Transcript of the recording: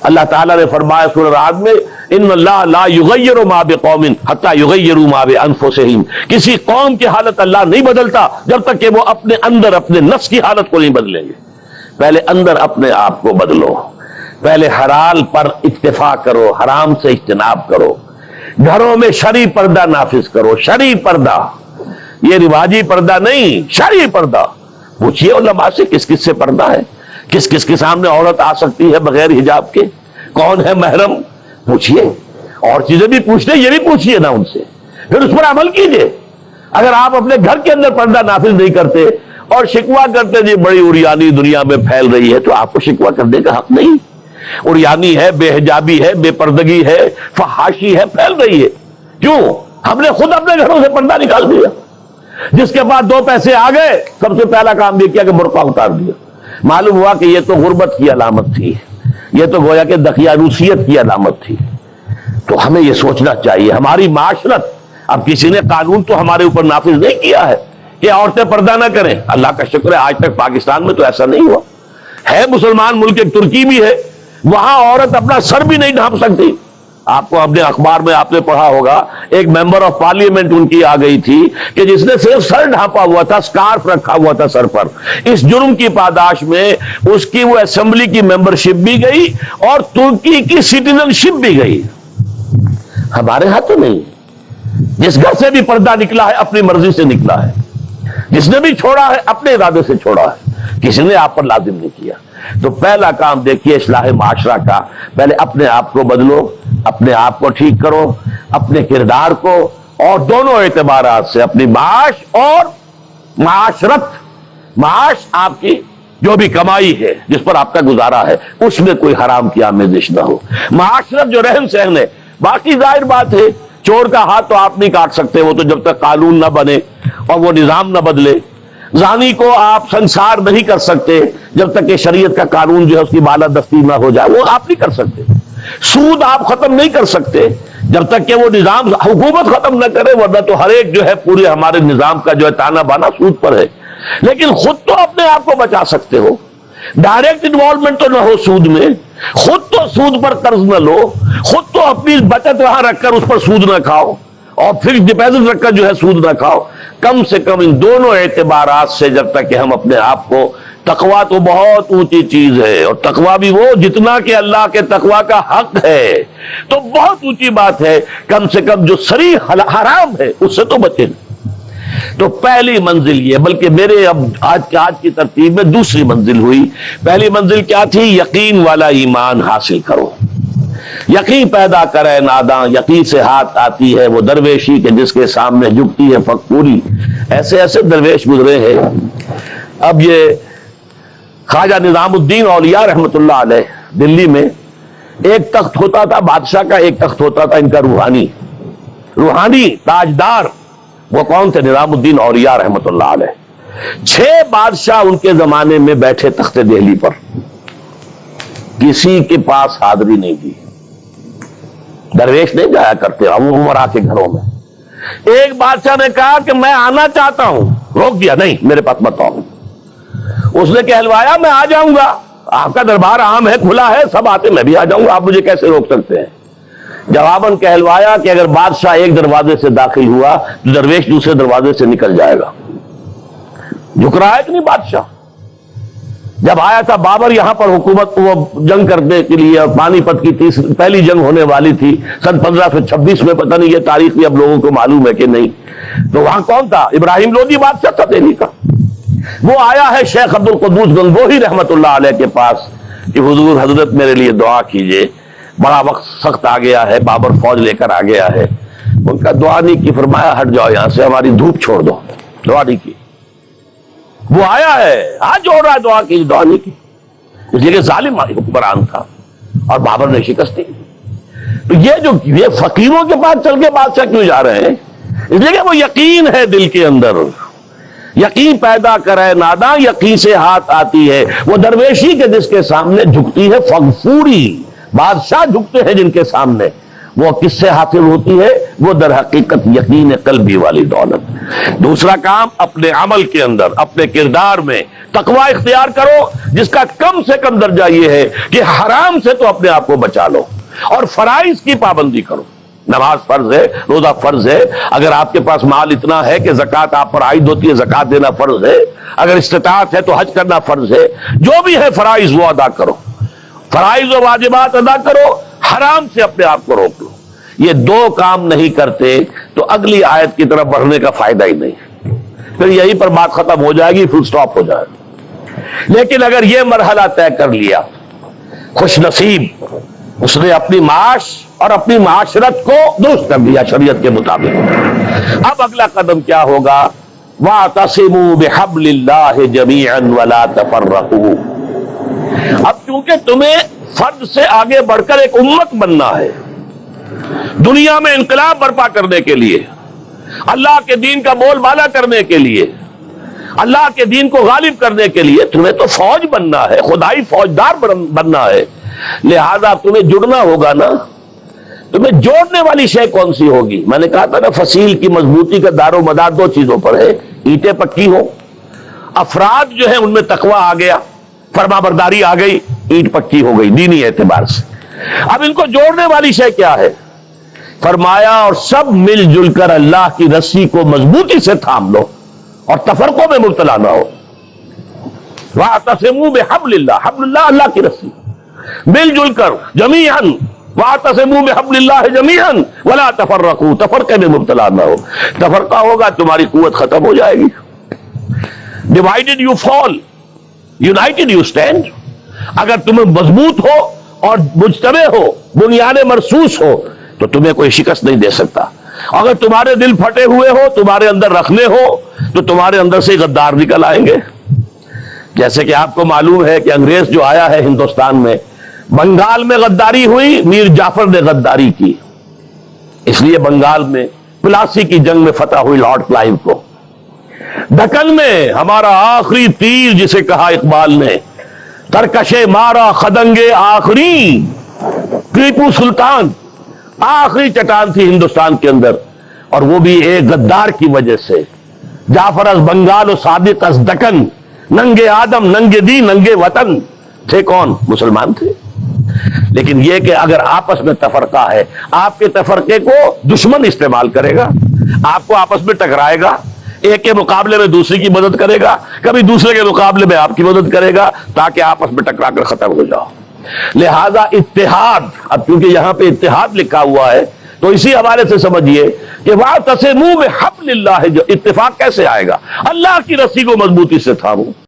اللہ تعالیٰ نے فرمایا سورہ رعد میں ان اللہ لا یغیر ما بقوم حتی یغیروا ما بانفسہم، کسی قوم کی حالت اللہ نہیں بدلتا جب تک کہ وہ اپنے اندر اپنے نفس کی حالت کو نہیں بدلیں گے۔ پہلے اندر اپنے آپ کو بدلو، پہلے حلال پر اکتفا کرو، حرام سے اجتناب کرو، گھروں میں شرعی پردہ نافذ کرو، شرعی پردہ، یہ رواجی پردہ نہیں، شرعی پردہ۔ پوچھئے علماء سے کس کس سے پردہ ہے، کس کس کے سامنے عورت آ سکتی ہے بغیر حجاب کے، کون ہے محرم، پوچھئے، اور چیزیں بھی پوچھتے یہ بھی پوچھئے نا ان سے، پھر اس پر عمل کیجئے۔ اگر آپ اپنے گھر کے اندر پردہ نافذ نہیں کرتے اور شکوہ کرتے جی بڑی عریانی دنیا میں پھیل رہی ہے، تو آپ کو شکوہ کرنے کا حق نہیں۔ عریانی ہے، بے حجابی ہے، بے پردگی ہے، فحاشی ہے، پھیل رہی ہے، کیوں؟ ہم نے خود اپنے گھروں سے پردہ نکال دیا۔ جس کے بعد 2 پیسے آ گئے، سب سے پہلا کام یہ کیا کہ برقع اتار دیا۔ معلوم ہوا کہ یہ تو غربت کی علامت تھی، یہ تو گویا کہ دقیانوسیت کی علامت تھی۔ تو ہمیں یہ سوچنا چاہیے، ہماری معاشرت، اب کسی نے قانون تو ہمارے اوپر نافذ نہیں کیا ہے کہ عورتیں پردہ نہ کریں، اللہ کا شکر ہے آج تک پاکستان میں تو ایسا نہیں ہوا ہے۔ مسلمان ملک ایک ترکی بھی ہے، وہاں عورت اپنا سر بھی نہیں ڈھانپ سکتی۔ آپ کو اپنے اخبار میں آپ نے پڑھا ہوگا، ایک ممبر آف پارلیمنٹ ان کی آ گئی تھی کہ جس نے صرف سر ڈھانپا ہوا تھا، سکارف رکھا ہوا تھا سر پر، اس جرم کی پاداش میں اس کی وہ اسمبلی کی ممبرشپ بھی گئی اور ترکی کی سٹیزن شپ بھی گئی۔ ہمارے ہاں تو نہیں، جس گھر سے بھی پردہ نکلا ہے اپنی مرضی سے نکلا ہے، جس نے بھی چھوڑا ہے اپنے ارادے سے چھوڑا ہے، کسی نے آپ پر لازم نہیں کیا۔ تو پہلا کام دیکھیے اصلاح معاشرہ کا، پہلے اپنے آپ کو بدلو، اپنے آپ کو ٹھیک کرو، اپنے کردار کو، اور دونوں اعتبارات سے اپنی معاش اور معاشرت، معاش آپ کی جو بھی کمائی ہے جس پر آپ کا گزارا ہے اس میں کوئی حرام کی آمیزش نہ ہو، معاشرت جو رہن سہن ہے، باقی ظاہر بات ہے چور کا ہاتھ تو آپ نہیں کاٹ سکتے، وہ تو جب تک قانون نہ بنے اور وہ نظام نہ بدلے، زانی کو آپ سنسار نہیں کر سکتے جب تک کہ شریعت کا قانون جو ہے اس کی بالادستی نہ ہو جائے، وہ آپ نہیں کر سکتے، سود آپ ختم نہیں کر سکتے جب تک کہ وہ نظام حکومت ختم نہ کرے، ورنہ تو ہر ایک جو ہے پورے ہمارے نظام کا جو ہے تانا بانا سود پر ہے۔ لیکن خود تو اپنے آپ کو بچا سکتے ہو، ڈائریکٹ انوالومنٹ تو نہ ہو سود میں، خود تو سود پر قرض نہ لو، خود تو اپنی بچت وہاں رکھ کر اس پر سود نہ کھاؤ، اور فکس ڈپازٹ رکھ کر جو ہے سود نہ کھاؤ۔ کم سے کم ان دونوں اعتبارات سے جب تک کہ ہم اپنے آپ کو، تقویٰ تو بہت اونچی چیز ہے، اور تقویٰ بھی وہ جتنا کہ اللہ کے تقویٰ کا حق ہے، تو بہت اونچی بات ہے، کم سے کم جو صریح حرام ہے اس سے تو بچیں۔ تو پہلی منزل یہ، بلکہ میرے اب آج کی ترتیب میں دوسری منزل ہوئی۔ پہلی منزل کیا تھی؟ یقین والا ایمان حاصل کرو، یقین پیدا کرے ناداں، یقین سے ہاتھ آتی ہے وہ درویشی کہ جس کے سامنے جھکتی ہے فقوری۔ ایسے ایسے درویش گزرے ہیں۔ اب یہ خواجہ نظام الدین اولیاء رحمت اللہ علیہ دلی میں ایک تخت ہوتا تھا بادشاہ کا، ایک تخت ہوتا تھا ان کا روحانی تاجدار، وہ کون تھے؟ نظام الدین اولیاء رحمت اللہ علیہ۔ 6 بادشاہ ان کے زمانے میں بیٹھے تخت دہلی پر، کسی کے پاس حاضری نہیں دی، درویش نہیں جایا کرتے عمرا کے گھروں میں۔ ایک بادشاہ نے کہا کہ میں آنا چاہتا ہوں، روک دیا، نہیں میرے پاس مت آؤ۔ اس نے کہلوایا میں آ جاؤں گا، آپ کا دربار عام ہے، کھلا ہے، سب آتے، میں بھی آ جاؤں گا، آپ مجھے کیسے روک سکتے ہیں؟ جواباً کہلوایا کہ اگر بادشاہ ایک دروازے سے داخل ہوا تو درویش دوسرے دروازے سے نکل جائے گا۔ جھک رہا ہے کہ نہیں بادشاہ؟ جب آیا تھا بابر یہاں پر حکومت وہ جنگ کرنے کے لیے، پانی پت کی پہلی جنگ ہونے والی تھی سن 1526 میں، پتہ نہیں یہ تاریخ بھی اب لوگوں کو معلوم ہے کہ نہیں، تو وہاں کون تھا؟ ابراہیم لودھی بادشاہ تھا دہلی کا۔ وہ آیا ہے شیخ عبد القدوس گنگوہی رحمت اللہ علیہ کے پاس کہ حضور حضرت میرے لیے دعا کیجئے، بڑا وقت سخت آ گیا ہے، بابر فوج لے کر آ گیا ہے۔ ان کا دعا نہیں کی، فرمایا ہٹ جاؤ یہاں سے، ہماری دھوپ چھوڑ دو، دعا نہیں کی۔ وہ آیا ہے ہاتھ جوڑ رہا ہے، دعا کی، دعا نہیں کی، اس لیے کہ ظالم حکمران تھا اور بابر نے شکست دی۔ تو یہ فقیروں کے پاس چل کے بادشاہ کیوں جا رہے ہیں؟ اس لیے کہ وہ یقین ہے دل کے اندر، یقین پیدا کرے ناداں، یقین سے ہاتھ آتی ہے وہ درویشی کے جس کے سامنے جھکتی ہے فغفوری۔ بادشاہ جھکتے ہیں جن کے سامنے، وہ کس سے حاصل ہوتی ہے؟ وہ در حقیقت یقین قلبی والی دولت۔ دوسرا کام، اپنے عمل کے اندر، اپنے کردار میں تقوی اختیار کرو جس کا کم سے کم درجہ یہ ہے کہ حرام سے تو اپنے آپ کو بچا لو اور فرائض کی پابندی کرو. نماز فرض ہے، روزہ فرض ہے، اگر آپ کے پاس مال اتنا ہے کہ زکوٰۃ آپ پر عائد ہوتی ہے زکوٰۃ دینا فرض ہے، اگر استطاعت ہے تو حج کرنا فرض ہے، جو بھی ہے فرائض وہ ادا کرو، فرائض و واجبات ادا کرو، حرام سے اپنے آپ کو روک لو. یہ دو کام نہیں کرتے تو اگلی آیت کی طرف بڑھنے کا فائدہ ہی نہیں، پھر یہیں پر بات ختم ہو جائے گی، فل سٹاپ ہو جائے گا. لیکن اگر یہ مرحلہ طے کر لیا، خوش نصیب، اس نے اپنی معاش اور اپنی معاشرت کو درست کر دیا شریعت کے مطابق. اب اگلا قدم کیا ہوگا؟ وَاعْتَصِمُوا بِحَبْلِ اللَّهِ جَمِيعًا وَلَا تَفَرَّقُوا. اب چونکہ تمہیں فرد سے آگے بڑھ کر ایک امت بننا ہے، دنیا میں انقلاب برپا کرنے کے لیے، اللہ کے دین کا بول بالا کرنے کے لیے، اللہ کے دین کو غالب کرنے کے لیے تمہیں تو فوج بننا ہے، خدائی فوجدار بننا ہے. لہذا تمہیں جڑنا ہوگا نا. تمہیں جوڑنے والی شے کون سی ہوگی؟ میں نے کہا تھا نا، فصیل کی مضبوطی کا دار و مدار دو چیزوں پر ہے. اینٹیں پکی ہو، افراد جو ہے ان میں تقوی آ گیا، فرما برداری آ گئی، اینٹ پکی ہو گئی دینی اعتبار سے. اب ان کو جوڑنے والی شے کیا ہے؟ فرمایا اور سب مل جل کر اللہ کی رسی کو مضبوطی سے تھام لو اور تفرقوں میں مبتلا نہ ہو. وَاعْتَصِمُوا بِحَبْلِ اللَّهِ، حبل اللہ اللہ کی رسی، مل جل کر جمیعاً. وَاعْتَصِمُوا بِحَبْلِ اللَّهِ جَمِيعًا وَلَا تَفَرَّقُوا، تفرقے میں مبتلا نہ ہو. تفرقہ ہوگا تمہاری قوت ختم ہو جائے گی. Divided you fall, United you stand. اگر تم مضبوط ہو اور مجتمع ہو، بنیاد مرصوص ہو، تو تمہیں کوئی شکست نہیں دے سکتا. اگر تمہارے دل پھٹے ہوئے ہو، تمہارے اندر رکھنے ہو، تو تمہارے اندر سے غدار نکل آئیں گے. جیسے کہ آپ کو معلوم ہے کہ انگریز جو آیا ہے ہندوستان میں، بنگال میں غداری ہوئی، میر جعفر نے غداری کی، اس لیے بنگال میں پلاسی کی جنگ میں فتح ہوئی لارڈ کلائیو کو. دکن میں ہمارا آخری تیر جسے کہا اقبال نے، ترکشے مارا خدنگے آخری، ٹیپو سلطان آخری چٹان تھی ہندوستان کے اندر، اور وہ بھی ایک غدار کی وجہ سے. جعفر از بنگال و صادق از دکن، ننگے آدم ننگے دی ننگے وطن. تھے کون؟ مسلمان تھے. لیکن یہ کہ اگر آپس میں تفرقہ ہے، آپ کے تفرقے کو دشمن استعمال کرے گا، آپ کو آپس میں ٹکرائے گا، ایک کے مقابلے میں دوسرے کی مدد کرے گا، کبھی دوسرے کے مقابلے میں آپ کی مدد کرے گا، تاکہ آپس میں ٹکرا کر ختم ہو جاؤ. لہذا اتحاد، اب کیونکہ یہاں پہ اتحاد لکھا ہوا ہے تو اسی حوالے سے سمجھیے کہ وَاعْتَصِمُوا بِحَبْلِ اللَّهِ، جو اتفاق کیسے آئے گا؟ اللہ کی رسی کو مضبوطی سے تھامو.